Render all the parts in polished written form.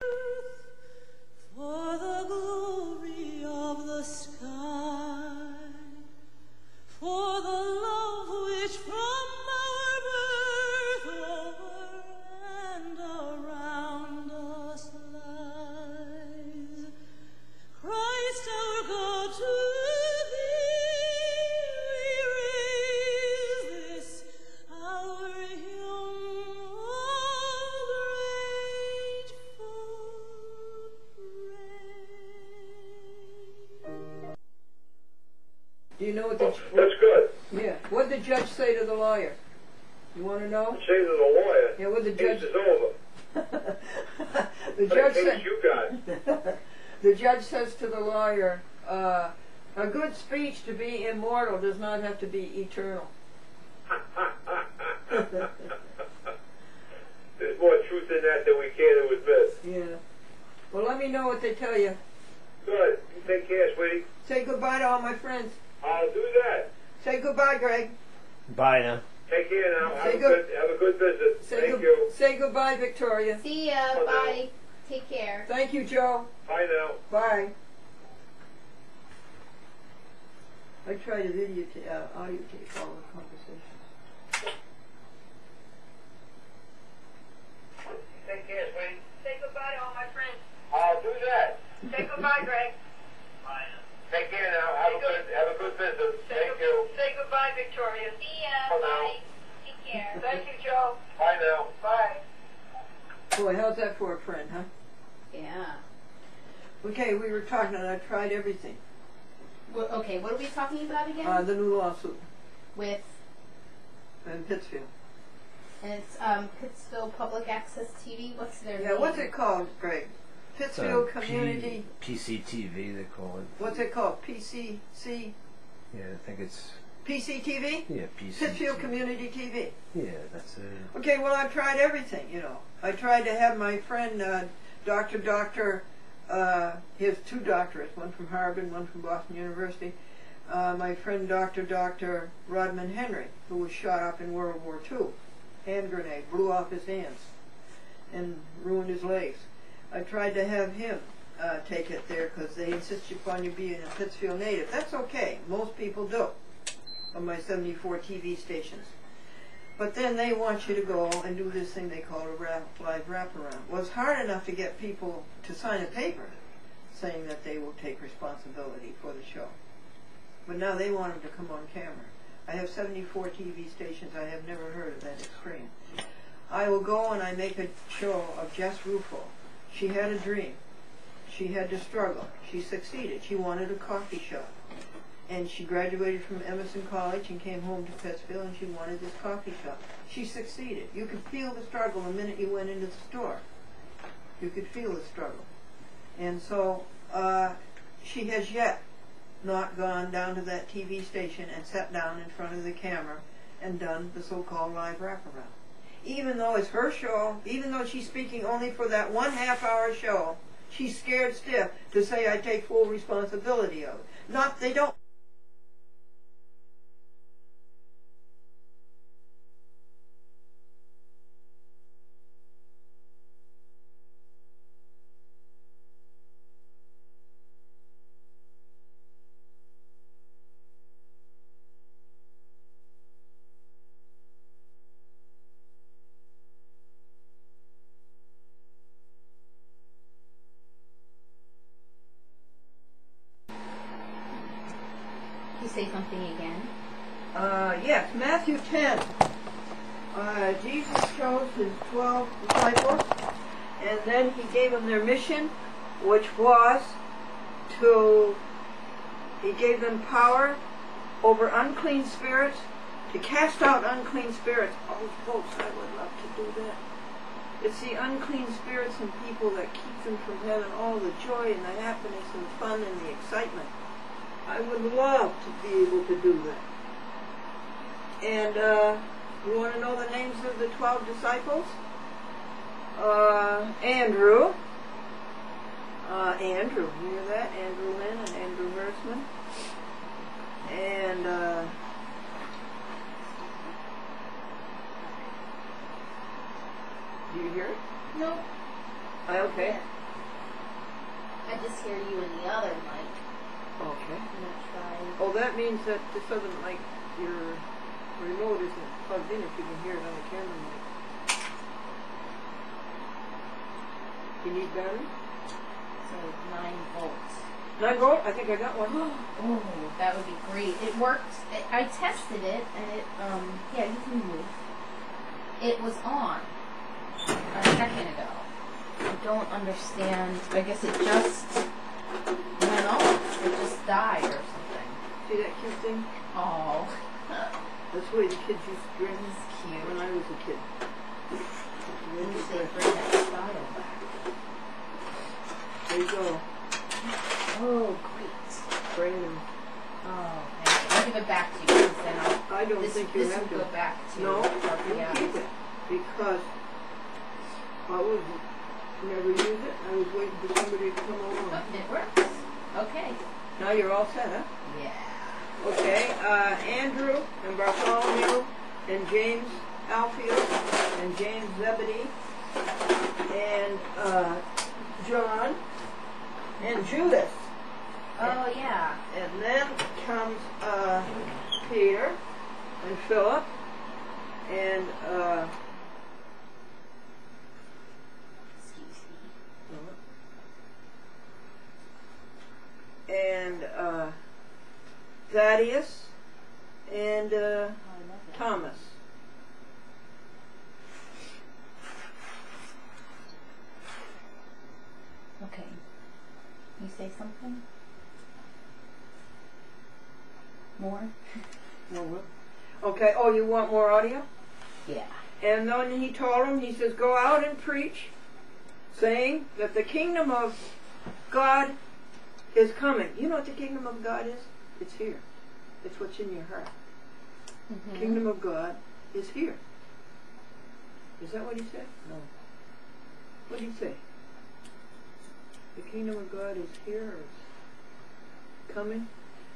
For the glory of the sky, for the love which from our birth over and around us lies, Christ our God, to thee we raise this our hymn of grateful praise. Do you know what the That's good. yeah? What did the judge say to the lawyer? You want to know? Say to the lawyer, Yeah, what the case judge. is over. The What judge case said. you got? The judge says to the lawyer, "A good speech to be immortal does not have to be eternal." There's more truth in that than we care to admit. Yeah. Well, let me know what they tell you. Good. You take care, sweetie. Say goodbye to all my friends. I'll do that. Say goodbye, Greg. Bye now. Take care now. Say Have a good visit. Thank you. Say goodbye, Victoria. See ya. Oh, no. Bye. Take care. Thank you, Joe. Bye now. Bye. I tried to audio tape all the conversations. Take care, sweetie. Say goodbye to all my friends. I'll do that. Say goodbye, Greg. Bye now. Take care now. Have a good visit. Thank you. Say goodbye, Victoria. See ya. Oh, no. Bye. Take care. Thank you, Joe. Bye now. Bye. Boy, how's that for a friend, huh? Yeah. Okay, we were talking and I tried everything. Well, okay, what are we talking about again? The new lawsuit With, in Pittsfield. and it's Pittsfield Public Access TV. What's their name? Yeah, what's it called, Greg? Pittsfield Community. PCTV, they call it. What's it called? PCC? Yeah, I think it's. PCTV? Yeah, PC. Pittsfield Community TV. Yeah, that's it. Okay, well, I've tried everything, you know. I tried to have my friend, he has two doctorates, one from Harvard, one from Boston University. My friend, Dr. Rodman Henry, who was shot up in World War II. Hand grenade, blew off his hands and ruined his legs. I tried to have him take it there because they insist upon you being a Pittsfield native. That's okay. Most people do on my 74 TV stations. But then they want you to go and do this thing they call a live wraparound. Well, it's hard enough to get people to sign a paper saying that they will take responsibility for the show. But now they want them to come on camera. I have 74 TV stations. I have never heard of that extreme. I will go and I make a show of Jess Rufo. She had a dream. She had to struggle. She succeeded. She wanted a coffee shop. And she graduated from Emerson College and came home to Pittsfield and she wanted this coffee shop. She succeeded. You could feel the struggle the minute you went into the store. You could feel the struggle. And so she has yet not gone down to that TV station and sat down in front of the camera and done the so-called live wraparound. Even though it's her show, even though she's speaking only for that 1/2 hour show, she's scared stiff to say I take full responsibility of it. They don't. Say something again. Yes, Matthew 10. Jesus chose his 12 disciples, and then he gave them their mission, which was he gave them power over unclean spirits, to cast out unclean spirits. Oh, folks, I would love to do that. It's the unclean spirits and people that keep them from having all the joy and the happiness and fun and the excitement. I would love to be able to do that. And you want to know the names of the 12 disciples? Andrew. Andrew, you hear that? Andrew Lynn and Andrew Mertzman. And do you hear it? No. Okay. I just hear you in the other mic. Okay. I'm gonna try. Oh, that means that this other mic, your remote isn't plugged in if you can hear it on the camera mic. You need battery? So 9 volts. 9 volt? I think I got one. Oh, that would be great. It worked. I tested it, and it, yeah, you can move. It was on a second ago. I don't understand. I guess it just went off. It just died or something. See that cute thing? Oh, That's the way the kids used to drink this is cute. when I was a kid. We should bring that style back. There you go. Oh, great. Bring them. Oh, thank you. I'll give it back to you because then I don't this, think you this have will to. go back to No, yeah. you keep it. Because I would never use it. I was waiting for somebody to come along. Oh, it works. Okay. Now you're all set, huh? Yeah. Okay, Andrew and Bartholomew and James Alfield and James Zebedee and John and Judas. Oh, yeah. And then comes Peter and Philip and Excuse me. and Thaddeus and Oh, I love that. Thomas. Okay. You say something? More? No, what? Okay, oh, you want more audio? Yeah. And then he told them, he says, go out and preach, saying that the kingdom of God is coming. You know what the kingdom of God is? It's here. It's what's in your heart. Mm-hmm. Kingdom of God is here. Is that what he said? No. What did he say? The kingdom of God is here or is coming?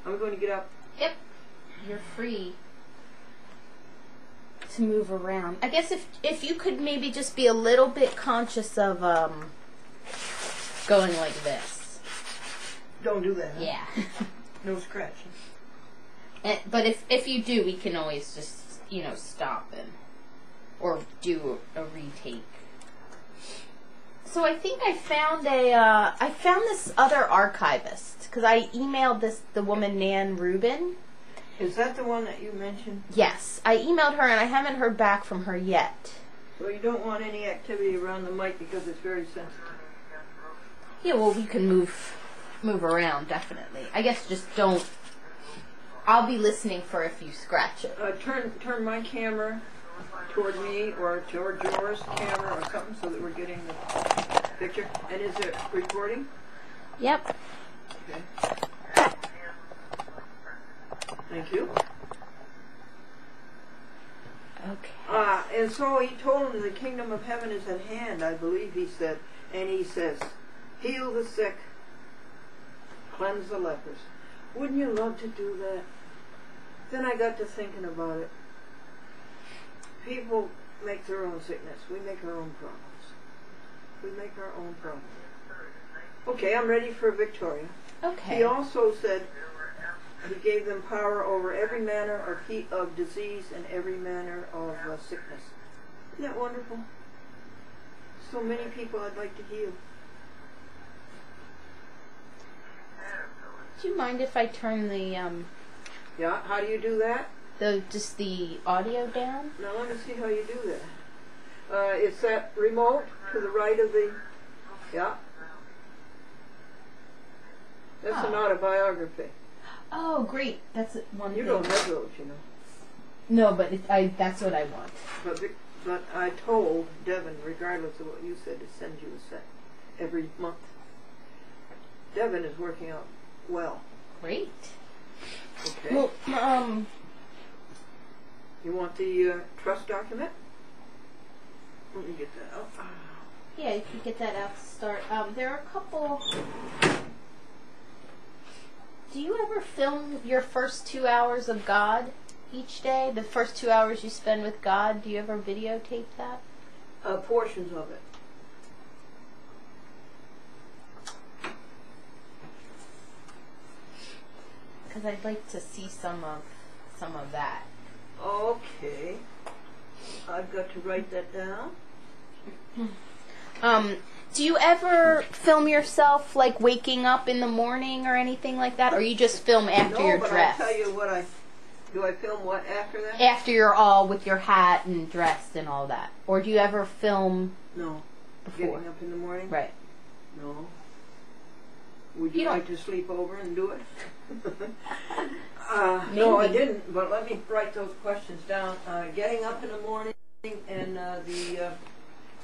I'm going to get up. Yep. You're free to move around. I guess if you could maybe just be a little bit conscious of going like this. Don't do that. Huh? Yeah. No scratching. But if you do, we can always just stop and or do a retake. So I think I found this other archivist because I emailed the woman Nan Rubin. Is that the one that you mentioned? Yes, I emailed her and I haven't heard back from her yet. Well, you don't want any activity around the mic because it's very sensitive. Yeah, well, we can move around definitely. I guess just don't. I'll be listening for if you scratch it. Turn my camera toward me or toward yours camera or something so that we're getting the picture. And is it recording? Yep. Okay. Thank you. Okay. And so he told him the kingdom of heaven is at hand, I believe he said. And he says, heal the sick, cleanse the lepers. Wouldn't you love to do that? Then I got to thinking about it. People make their own sickness. We make our own problems. We make our own problems. Okay, I'm ready for Victoria. Okay. He also said he gave them power over every manner of disease and every manner of sickness. Isn't that wonderful? So many people I'd like to heal. Do you mind if I turn the Yeah, how do you do that? just the audio down? Now let me see how you do that. It's that remote to the right of the... Yeah. That's an autobiography. Oh, great! That's one You thing. don't have those, you know. No, but that's what I want. But I told Devin, regardless of what you said, to send you a set every month. Devin is working out well. Great. Okay. Well, You want the trust document? Let me get that out. yeah, you can get that out to start. There are a couple. Do you ever film your first 2 hours of God each day? The first 2 hours you spend with God, do you ever videotape that? Portions of it. because I'd like to see some of that. Okay. I've got to write that down. Do you ever film yourself like waking up in the morning or anything like that, or you just film after you're No, but dressed? I'll tell you what do I film what after that? After you're all with your hat and dressed and all that, or do you ever film No. before? Getting up in the morning? Right. No. Would You you don't- like to sleep over and do it? No, I Maybe. didn't, but let me write those questions down. Getting up in the morning and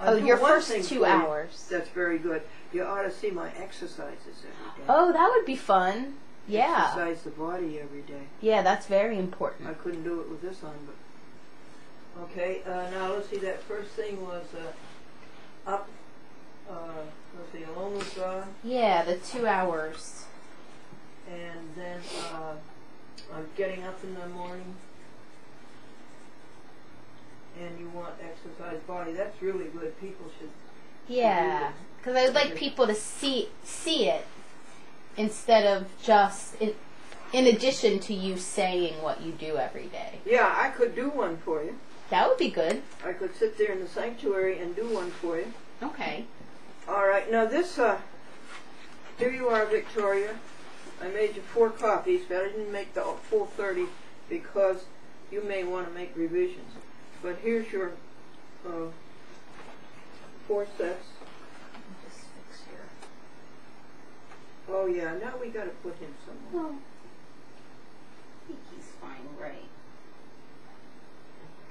I'll do your one first thing 2 for you. hours. That's very good. You ought to see my exercises every day. Oh, that would be fun. Yeah. Exercise the body every day. Yeah, that's very important. I couldn't do it with this on, but okay. Now let's see. That first thing was up. Let's see, alone with God, Yeah, the 2 hours. and then I'm getting up in the morning, and you want exercise body. That's really good. People should. Yeah, because I would like people to see it instead of just in addition to you saying what you do every day. Yeah, I could do one for you. That would be good. I could sit there in the sanctuary and do one for you. Okay. All right. Now this, here you are, Victoria. I made you 4 copies, but I didn't make the full 30 because you may want to make revisions. But here's your 4 sets. Just fix your. Oh yeah, now we got to put him somewhere. Well, I think he's fine, right?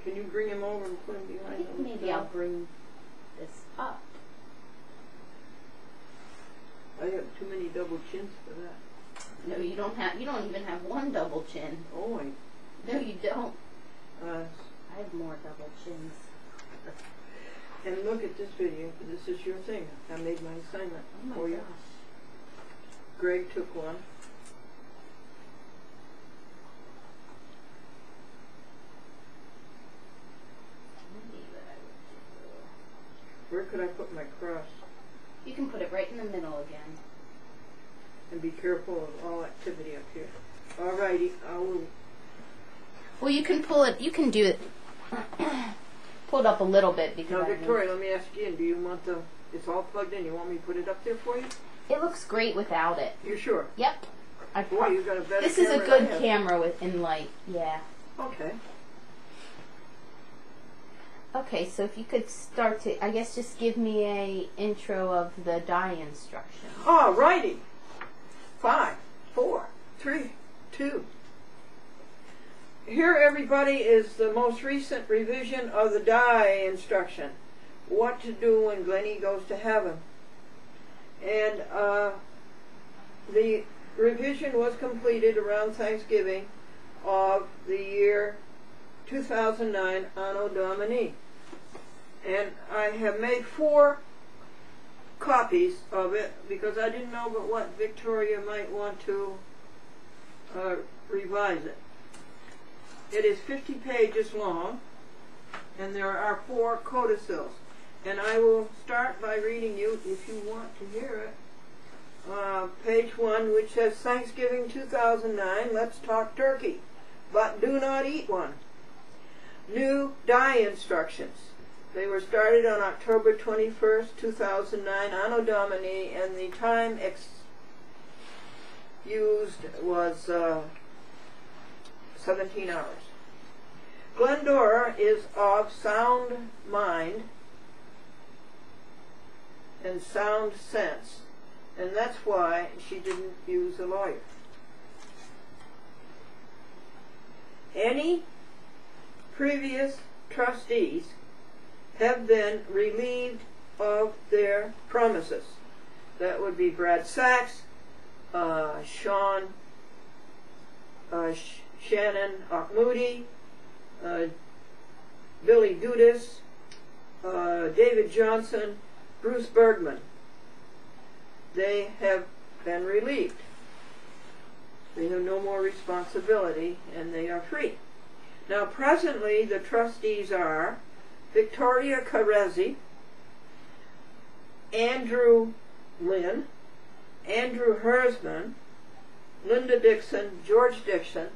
Can you bring him over and put him I behind think those maybe I'll bring this up. I have too many double chins for that. No, you don't have. You don't even have one double chin. Oh, No, you don't. I I have more double chins. and look at this video. This is your thing. I made my assignment Oh my for you. gosh. Greg took one. Maybe that I would Where could I put my cross? do. You can put it right in the middle again. And be careful of all activity up here. Alrighty, I will. Well, you can pull it. You can do it. Pull it up a little bit because Now, I mean, Victoria, let me ask you again. Do you want the? It's all plugged in. You want me to put it up there for you? it looks great without it. You sure? Yep. Boy, you got a better. This is a camera good than I have. camera with in light. Yeah. Okay. Okay, so if you could start to, I guess, just give me a intro of the dye instructions. Alrighty. 5, 4, 3, 2. Here, everybody, is the most recent revision of the dye instruction. What to do when Glennie goes to heaven. And the revision was completed around Thanksgiving of the year 2009, Anno Domini. And I have made 4 copies of it because I didn't know but what Victoria might want to revise it. It is 50 pages long, and there are 4 codicils. And I will start by reading you, if you want to hear it, page 1, which says, Thanksgiving 2009, let's talk turkey, but do not eat one. New dye instructions. They were started on October 21st, 2009, Anno Domini, and the time used was 17 hours. Glendora is of sound mind and sound sense, and that's why she didn't use a lawyer. Any previous trustees have been relieved of their promises. That would be Brad Sachs, Shannon Moody, Billy Dudas, David Johnson, Bruce Bergman. They have been relieved. They have no more responsibility and they are free. Now presently the trustees are Victoria Carezzi, Andrew Lynn, Andrew Hersman, Linda Dixon, George Dixon,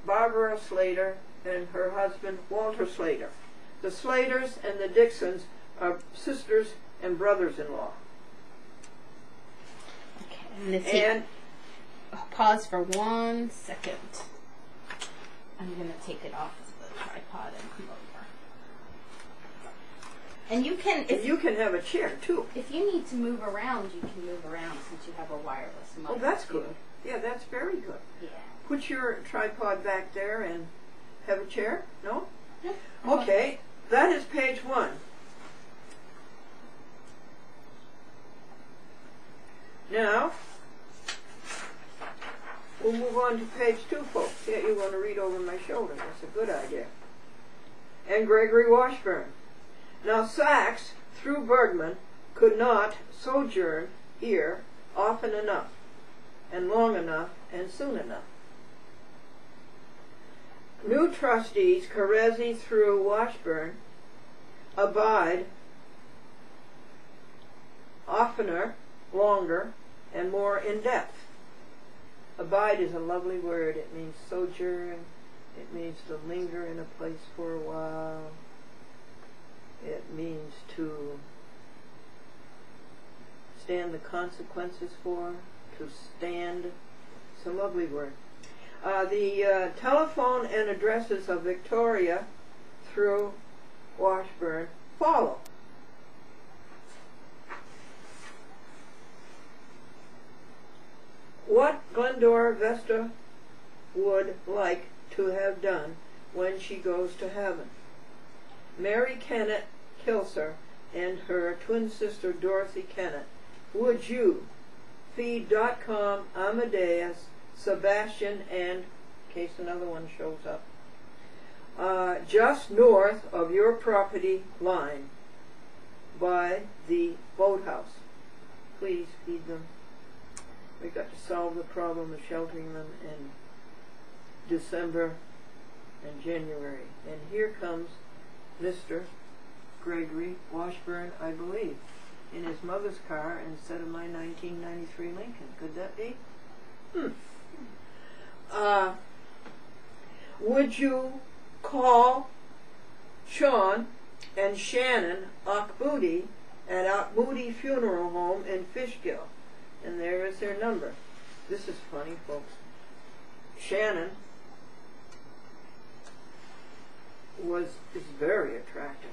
Barbara Slater, and her husband Walter Slater. The Slaters and the Dixons are sisters and brothers-in-law. Okay, I'm gonna take pause for 1 second. I'm gonna take it off of the tripod and come over. And you can, And you can have a chair too. if you need to move around, you can move around since you have a wireless mic. Oh, that's too. good. Yeah, that's very good. Yeah. Put your tripod back there and have a chair? No? Yeah. Okay, that is page 1. Now, we'll move on to page 2, folks. Yeah, you want to read over my shoulder. That's a good idea. And Gregory Washburn. Now Sachs, through Bergman, could not sojourn here often enough, and long enough, and soon enough. New trustees, Carezzi through Washburn, abide oftener, longer, and more in depth. Abide is a lovely word. It means sojourn. It means to linger in a place for a while. It means to stand the consequences for, to stand. It's a lovely word. The telephone and addresses of Victoria through Washburn follow. What Glendora Vesta would like to have done when she goes to heaven. Mary Kennett Kilser and her twin sister Dorothy Kennett. Would you? Feed.com, Amadeus, Sebastian, and, in case another one shows up, just north of your property line by the boathouse. Please feed them. We've got to solve the problem of sheltering them in December and January. And here comes Mr. Gregory Washburn, I believe, in his mother's car instead of my 1993 Lincoln. Could that be? Would you call Sean and Shannon Akbudi at Akbudi Funeral Home in Fishkill? And there is their number. This is funny, folks. Shannon is very attractive.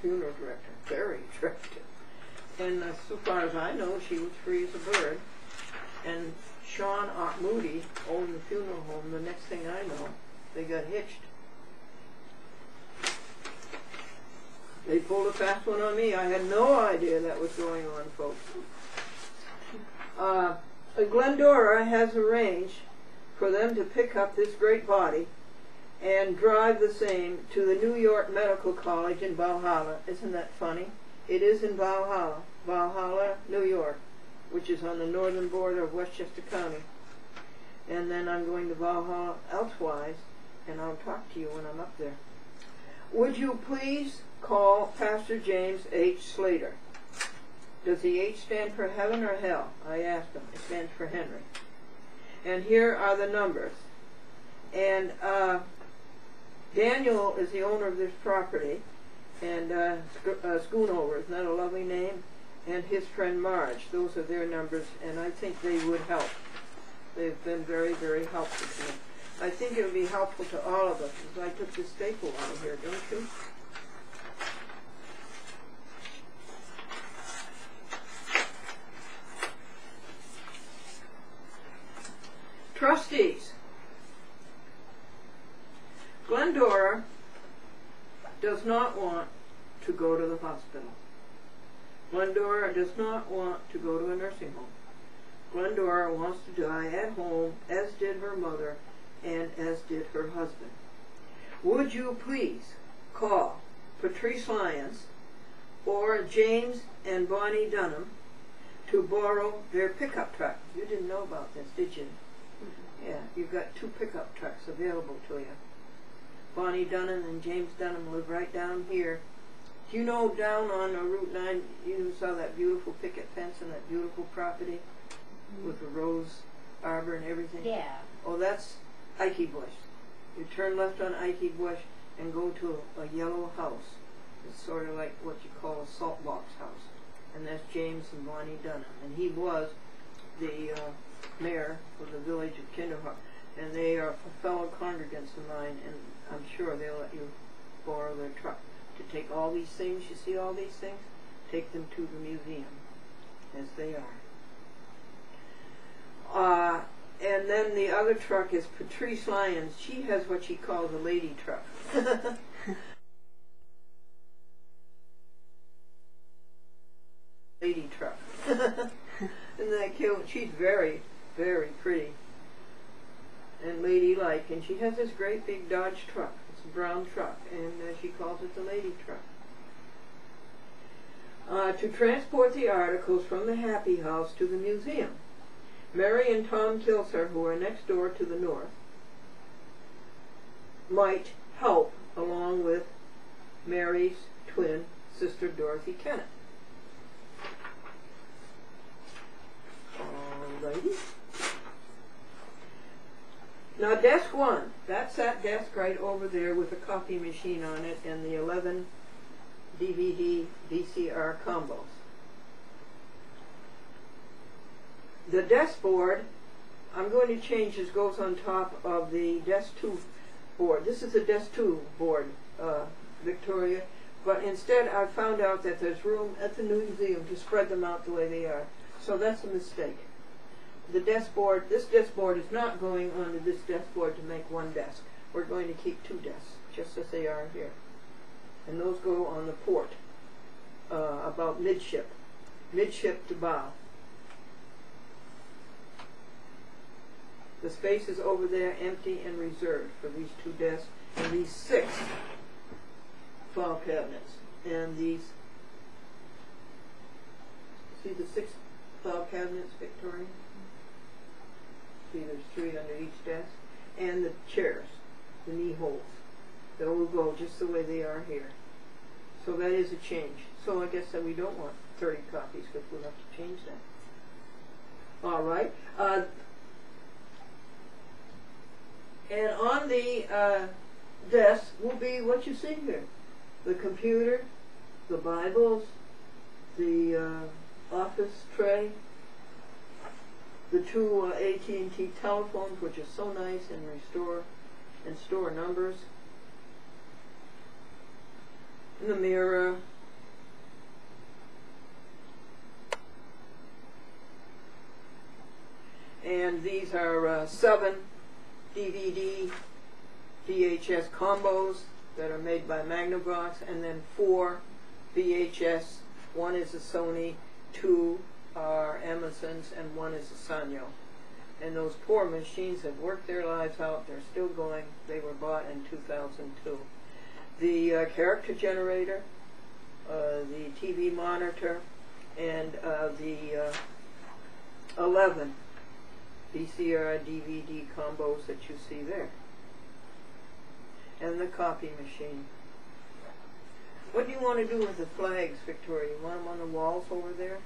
Funeral director, very attractive. And so far as I know, she was free as a bird. And Sean Moody owned the funeral home. The next thing I know, they got hitched. They pulled a fast one on me. I had no idea that was going on, folks. Glendora has arranged for them to pick up this great body and drive the same to the New York Medical College in Valhalla. Isn't that funny? It is in Valhalla, New York, which is on the northern border of Westchester County. And then I'm going to Valhalla elsewise, and I'll talk to you when I'm up there. Would you please call Pastor James H. Slater? Does the H stand for heaven or hell? I asked him. It stands for Henry. And here are the numbers. And Daniel is the owner of this property, and Schoonover, isn't that a lovely name? And his friend Marge. Those are their numbers, and I think they would help. They've been very, very helpful to me. I think it would be helpful to all of us, because I took this staple out of here, don't you? Trustees. Glendora does not want to go to the hospital. Glendora does not want to go to a nursing home. Glendora wants to die at home, as did her mother, and as did her husband. Would you please call Patrice Lyons or James and Bonnie Dunham to borrow their pickup truck? You didn't know about this, did you? Yeah, you've got 2 pickup trucks available to you. Bonnie Dunham and James Dunham live right down here. Do you know down on Route 9, you saw that beautiful picket fence and that beautiful property with the rose arbor and everything? Yeah. Oh, that's Ikey Bush. You turn left on Ikey Bush and go to a yellow house. It's sort of like what you call a salt box house. And that's James and Bonnie Dunham. And he was the mayor of the village of Glendora. And they are fellow congregants of mine, and I'm sure they'll let you borrow their truck to take all these things. You see all these things? Take them to the museum as they are. And then the other truck is Patrice Lyons. She has what she calls a lady truck. Lady truck. Isn't that cute? She's very, very pretty and ladylike, and she has this great big Dodge truck. It's a brown truck, and she calls it the lady truck. To transport the articles from the Happy House to the museum. Mary and Tom Kilser, who are next door to the north, might help along with Mary's twin sister Dorothy Kennett. Alrighty. Now desk 1, that's that desk right over there with a copy machine on it and the 11 DVD VCR combos. The desk board, I'm going to change, this goes on top of the desk 2 board. This is a desk 2 board, Victoria, but instead I found out that there's room at the museum to spread them out the way they are. So that's a mistake. The desk board, this desk board is not going onto this desk board to make one desk. We're going to keep 2 desks, just as they are here. And those go on the port, about midship to bow. The space is over there empty and reserved for these 2 desks and these 6 file cabinets. And these, see the 6 file cabinets, Victoria? See, there's 3 under each desk. And the chairs, the knee holes. They will go just the way they are here. So that is a change. So I guess that we don't want 30 copies because we'll have to change that. All right. And on the desk will be what you see here. The computer, the Bibles, the office tray, the 2 AT&T telephones, which are so nice and store numbers, and the mirror, and these are 7 DVD VHS combos that are made by Magnavox, and then 4 VHS. 1 is a Sony, 2 are Amazon's, and 1 is a Sanyo. And those poor machines have worked their lives out. They're still going. They were bought in 2002. The character generator, the TV monitor, and the 11 VCR DVD combos that you see there. And the copy machine. What do you want to do with the flags, Victoria? You want them on the walls over there?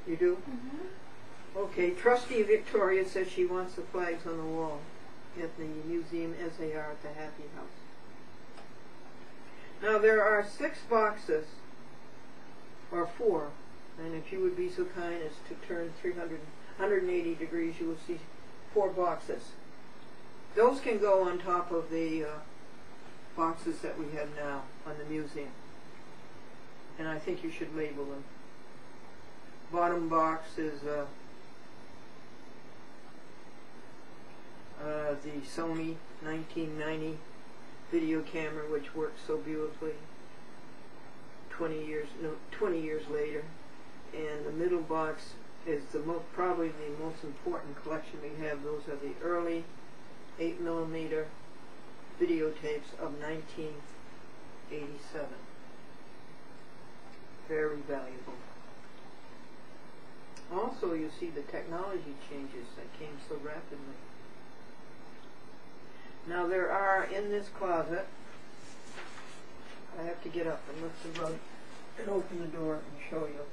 You do? Mm-hmm. Okay, Trustee Victoria says she wants the flags on the wall at the museum as they are at the Happy House. Now there are 6 boxes, or 4, and if you would be so kind as to turn 180 degrees, you will see 4 boxes. Those can go on top of the boxes that we have now on the museum. And I think you should label them. Bottom box is the Sony 1990 video camera, which works so beautifully 20 years later. And the middle box is probably the most important collection we have. Those are the early 8mm videotapes of 1987. Very valuable. Also, you see the technology changes that came so rapidly. Now there are in this closet, I have to get up and lift the rug and open the door and show you.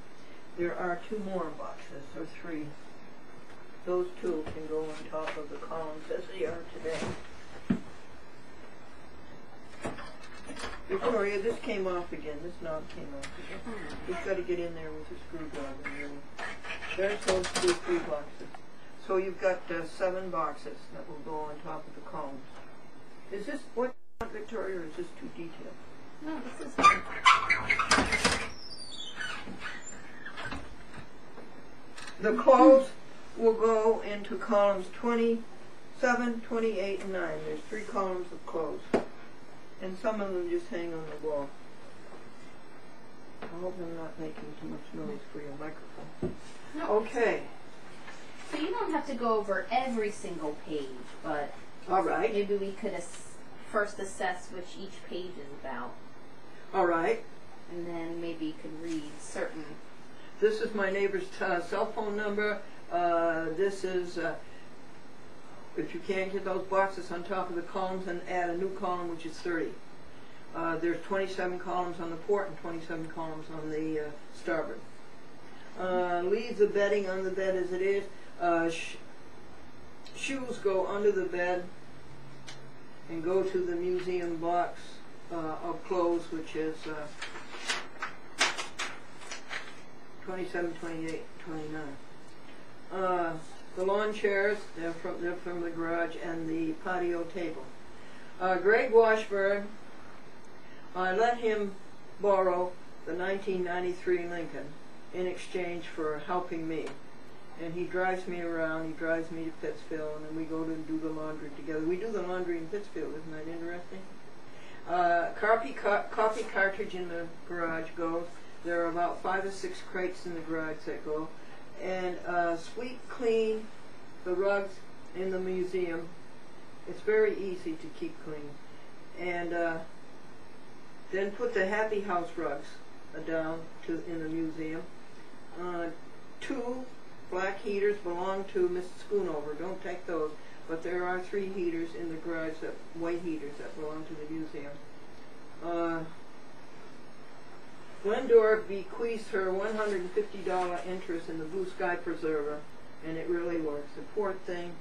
There are 2 more boxes, or 3. those two can go on top of the columns as they are today. Victoria, this came off again. This knob came off again. We've got to get in there with a screwdriver. Really. There's those 3 boxes. So you've got 7 boxes that will go on top of the columns. Is this what you want, Victoria, or is this too detailed? No, this is. The clothes will go into columns 27, 28, and 9. There's 3 columns of clothes. And some of them just hang on the wall. I hope I'm not making too much noise for your microphone. No. Okay. So you don't have to go over every single page, but All right. maybe we could first assess which each page is about, All right. and then maybe you could read certain. This is my neighbor's cell phone number. This is, if you can't get those boxes on top of the columns, then add a new column, which is 30. There's 27 columns on the port and 27 columns on the starboard. Leave the bedding on the bed as it is. Shoes go under the bed and go to the museum box of clothes, which is 27, 28, 29. The lawn chairs, they're from the garage, and the patio table. Greg Washburn, I let him borrow the 1993 Lincoln in exchange for helping me. And he drives me around, he drives me to Pittsfield, and then we go to do the laundry together. We do the laundry in Pittsfield, isn't that interesting? Coffee cartridge in the garage goes. There are about 5 or 6 crates in the garage that go. And sweep clean the rugs in the museum. It's very easy to keep clean. And then put the Happy House rugs down in the museum. 2 black heaters belong to Mrs. Schoonover. Don't take those. But there are 3 heaters in the garage, white heaters that belong to the museum. Glendora bequeaths her $150 interest in the Blue Sky Preserver, and it really works. The poor thing,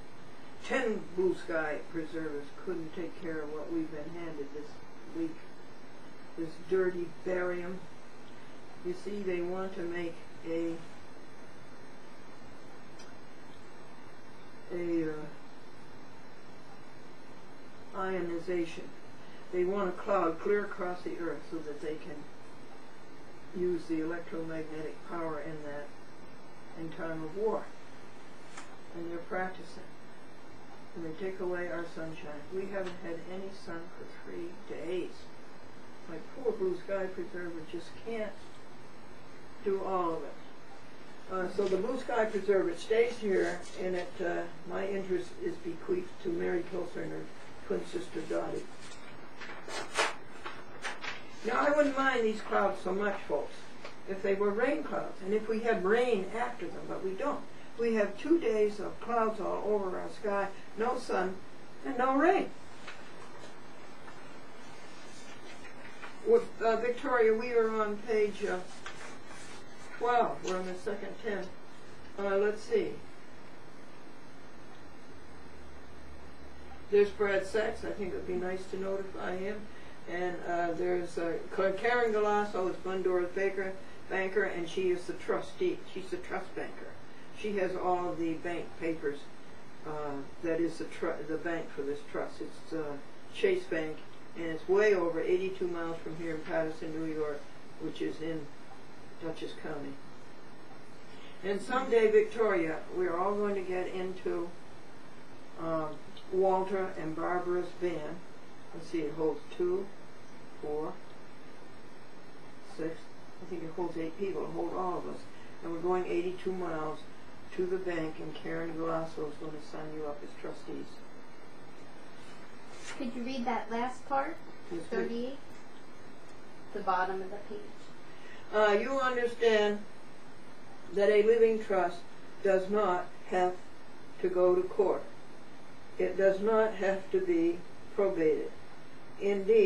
10 Blue Sky Preservers couldn't take care of what we've been handed this week. This dirty barium. You see, they want to make a ionization. They want a cloud clear across the earth so that they can use the electromagnetic power in that in time of war. And they're practicing. And they take away our sunshine. We haven't had any sun for 3 days. My poor Blue Sky Preserver just can't do all of it. So the Blue Sky Preserver stays here, and my interest is bequeathed to Mary Pilser and her twin sister Dottie. Now, I wouldn't mind these clouds so much, folks, if they were rain clouds, and if we had rain after them, but we don't. We have 2 days of clouds all over our sky, no sun, and no rain. With Victoria, we are on page 12. We're on the second 10. Let's see. There's Brad Sachs. I think it would be nice to notify him. And there's Karen Galasso is Glendora's banker, and she is the trustee. She's the trust banker. She has all of the bank papers. That is the bank for this trust. It's Chase Bank, and it's way over 82 miles from here in Paterson, New York, which is in Dutchess County. And someday, Victoria, we're all going to get into Walter and Barbara's van. Let's see, it holds 2, 4, 6. I think it holds 8 people. It'll hold all of us. And we're going 82 miles to the bank, and Karen Galasso is going to sign you up as trustees. Could you read that last part? Yes, 38? The bottom of the page. You understand that a living trust does not have to go to court. It does not have to be probated. Indeed,